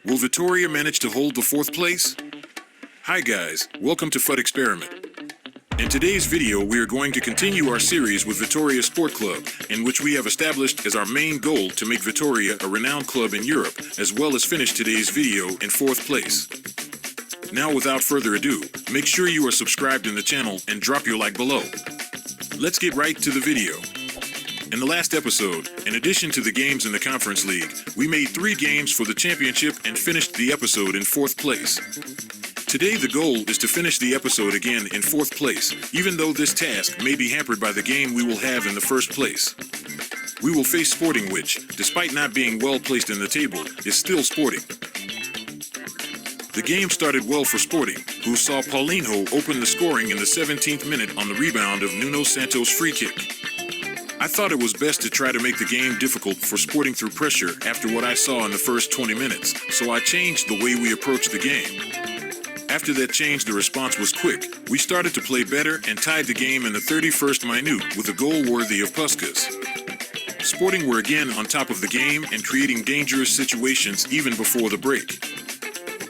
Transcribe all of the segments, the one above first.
Will Vitória manage to hold the fourth place? Hi guys, welcome to FutXperiment. In today's video, we are going to continue our series with Vitória Sport Club, in which we have established as our main goal to make Vitória a renowned club in Europe, as well as finish today's video in fourth place. Now without further ado, make sure you are subscribed in the channel and drop your like below. Let's get right to the video. In the last episode, in addition to the games in the Conference League, we made 3 games for the championship and finished the episode in 4th place. Today the goal is to finish the episode again in 4th place, even though this task may be hampered by the game we will have in the 1st place. We will face Sporting, which, despite not being well placed in the table, is still Sporting. The game started well for Sporting, who saw Paulinho open the scoring in the 17th minute on the rebound of Nuno Santos' free kick. I thought it was best to try to make the game difficult for Sporting through pressure after what I saw in the first 20 minutes, so I changed the way we approached the game. After that change, the response was quick. We started to play better and tied the game in the 31st minute with a goal worthy of Puskas. Sporting were again on top of the game and creating dangerous situations even before the break.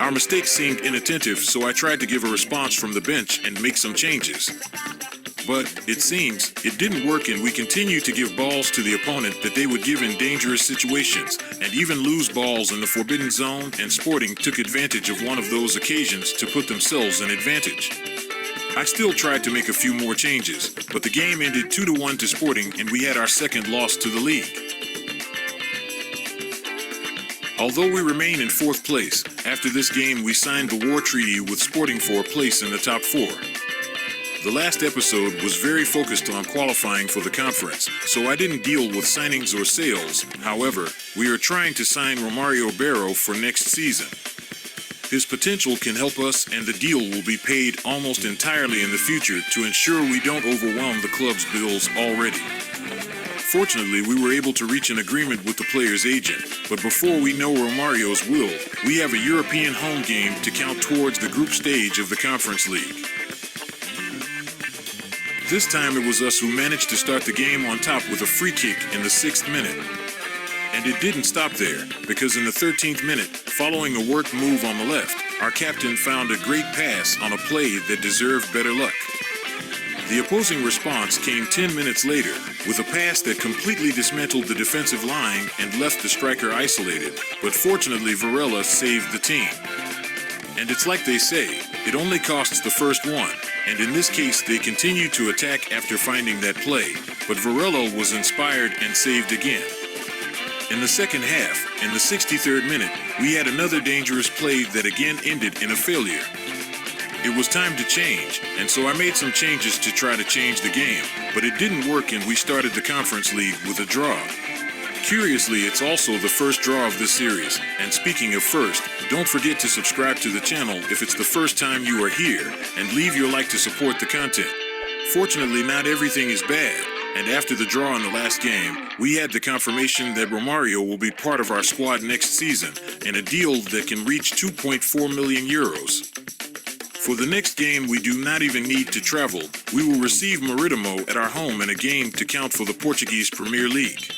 Our mistakes seemed inattentive, so I tried to give a response from the bench and make some changes. But, it seems, it didn't work, and we continued to give balls to the opponent that they would give in dangerous situations, and even lose balls in the forbidden zone, and Sporting took advantage of one of those occasions to put themselves in advantage. I still tried to make a few more changes, but the game ended 2-1 to Sporting, and we had our second loss to the league. Although we remain in 4th place, after this game we signed the war treaty with Sporting for a place in the top 4. The last episode was very focused on qualifying for the conference, so I didn't deal with signings or sales. However, we are trying to sign Romario Barro for next season. His potential can help us, and the deal will be paid almost entirely in the future to ensure we don't overwhelm the club's bills already. Fortunately, we were able to reach an agreement with the player's agent, but before we know Romario's will, we have a European home game to count towards the group stage of the Conference League. This time it was us who managed to start the game on top with a free kick in the 6th minute. And it didn't stop there, because in the 13th minute, following a work move on the left, our captain found a great pass on a play that deserved better luck. The opposing response came 10 minutes later, with a pass that completely dismantled the defensive line and left the striker isolated, but fortunately Varela saved the team. And it's like they say, it only costs the first one. And in this case, they continued to attack after finding that play, but Varela was inspired and saved again. In the second half, in the 63rd minute, we had another dangerous play that again ended in a failure. It was time to change, and so I made some changes to try to change the game, but it didn't work, and we started the Conference League with a draw. Curiously, it's also the first draw of this series, and speaking of first, don't forget to subscribe to the channel if it's the first time you are here, and leave your like to support the content. Fortunately, not everything is bad, and after the draw in the last game, we had the confirmation that Romario will be part of our squad next season, in a deal that can reach 2.4 million euros. For the next game, we do not even need to travel. We will receive Maritimo at our home in a game to count for the Portuguese Premier League.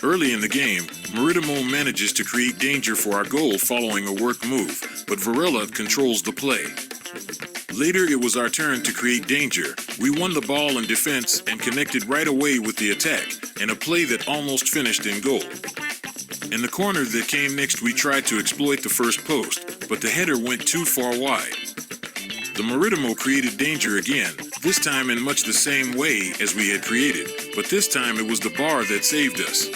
Early in the game, Maritimo manages to create danger for our goal following a work move, but Varela controls the play. Later it was our turn to create danger. We won the ball in defense and connected right away with the attack, in a play that almost finished in goal. In the corner that came next, we tried to exploit the first post, but the header went too far wide. The Maritimo created danger again, this time in much the same way as we had created, but this time it was the bar that saved us.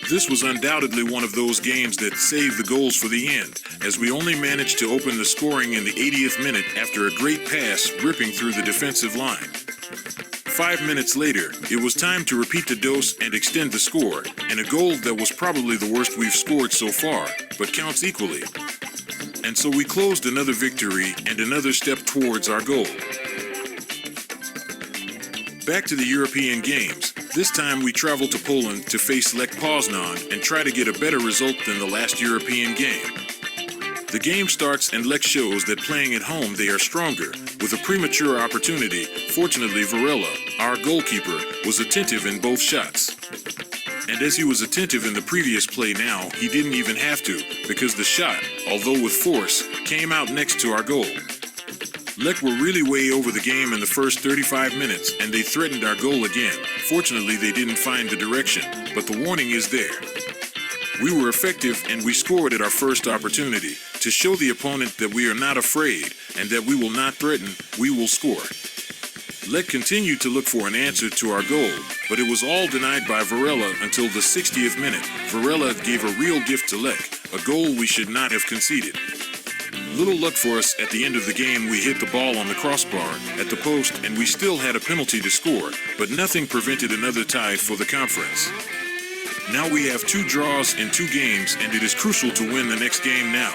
This was undoubtedly one of those games that saved the goals for the end, as we only managed to open the scoring in the 80th minute after a great pass ripping through the defensive line. 5 minutes later, it was time to repeat the dose and extend the score, in a goal that was probably the worst we've scored so far, but counts equally. And so we closed another victory and another step towards our goal. Back to the European games. This time we travel to Poland to face Lech Poznan and try to get a better result than the last European game. The game starts and Lech shows that playing at home they are stronger. With a premature opportunity, fortunately Varela, our goalkeeper, was attentive in both shots. And as he was attentive in the previous play now, he didn't even have to, because the shot, although with force, came out next to our goal. Lek were really way over the game in the first 35 minutes, and they threatened our goal again. Fortunately, they didn't find the direction, but the warning is there. We were effective, and we scored at our first opportunity to show the opponent that we are not afraid and that we will not threaten, we will score. Lek continued to look for an answer to our goal, but it was all denied by Varela until the 60th minute. Varela gave a real gift to Lek, a goal we should not have conceded. Little luck for us at the end of the game. We hit the ball on the crossbar at the post, and we still had a penalty to score, but nothing prevented another tie for the conference. Now we have 2 draws in 2 games, and it is crucial to win the next game now.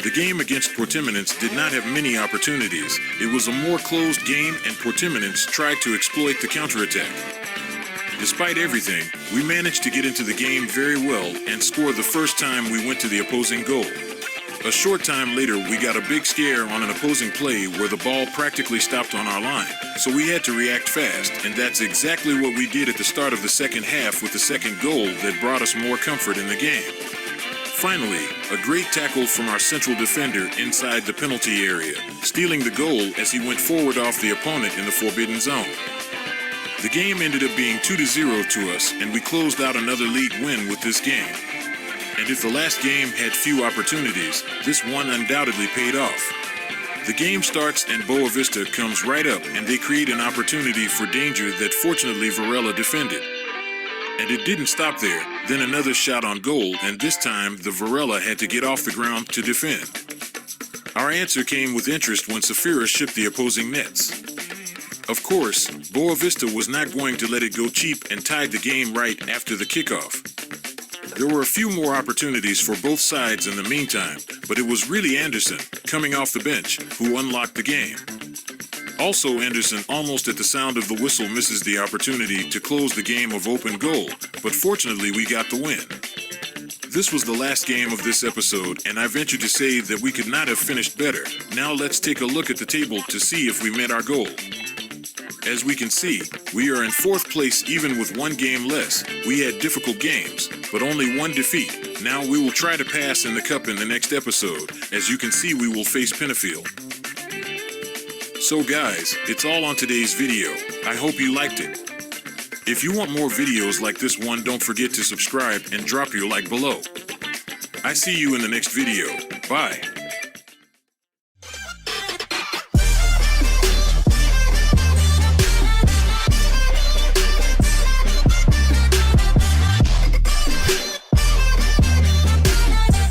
The game against Portimonense did not have many opportunities. It was a more closed game, and Portimonense tried to exploit the counterattack. Despite everything, we managed to get into the game very well and score the first time we went to the opposing goal. A short time later, we got a big scare on an opposing play where the ball practically stopped on our line, so we had to react fast, and that's exactly what we did at the start of the second half with the second goal that brought us more comfort in the game. Finally, a great tackle from our central defender inside the penalty area, stealing the goal as he went forward off the opponent in the forbidden zone. The game ended up being 2-0 to us, and we closed out another league win with this game. And if the last game had few opportunities, this one undoubtedly paid off. The game starts and Boa Vista comes right up, and they create an opportunity for danger that fortunately Varela defended. And it didn't stop there. Then another shot on goal, and this time the Varela had to get off the ground to defend. Our answer came with interest when Safira shipped the opposing nets. Of course, Boa Vista was not going to let it go cheap and tied the game right after the kickoff. There were a few more opportunities for both sides in the meantime, but it was really Anderson, coming off the bench, who unlocked the game. Also, Anderson, almost at the sound of the whistle, misses the opportunity to close the game of open goal, but fortunately we got the win. This was the last game of this episode, and I venture to say that we could not have finished better. Now let's take a look at the table to see if we met our goal. As we can see, we are in 4th place even with 1 game less. We had difficult games, but only 1 defeat. Now we will try to pass in the cup in the next episode. As you can see, we will face Pennafield. So guys, it's all on today's video. I hope you liked it. If you want more videos like this one, don't forget to subscribe and drop your like below. I see you in the next video. Bye.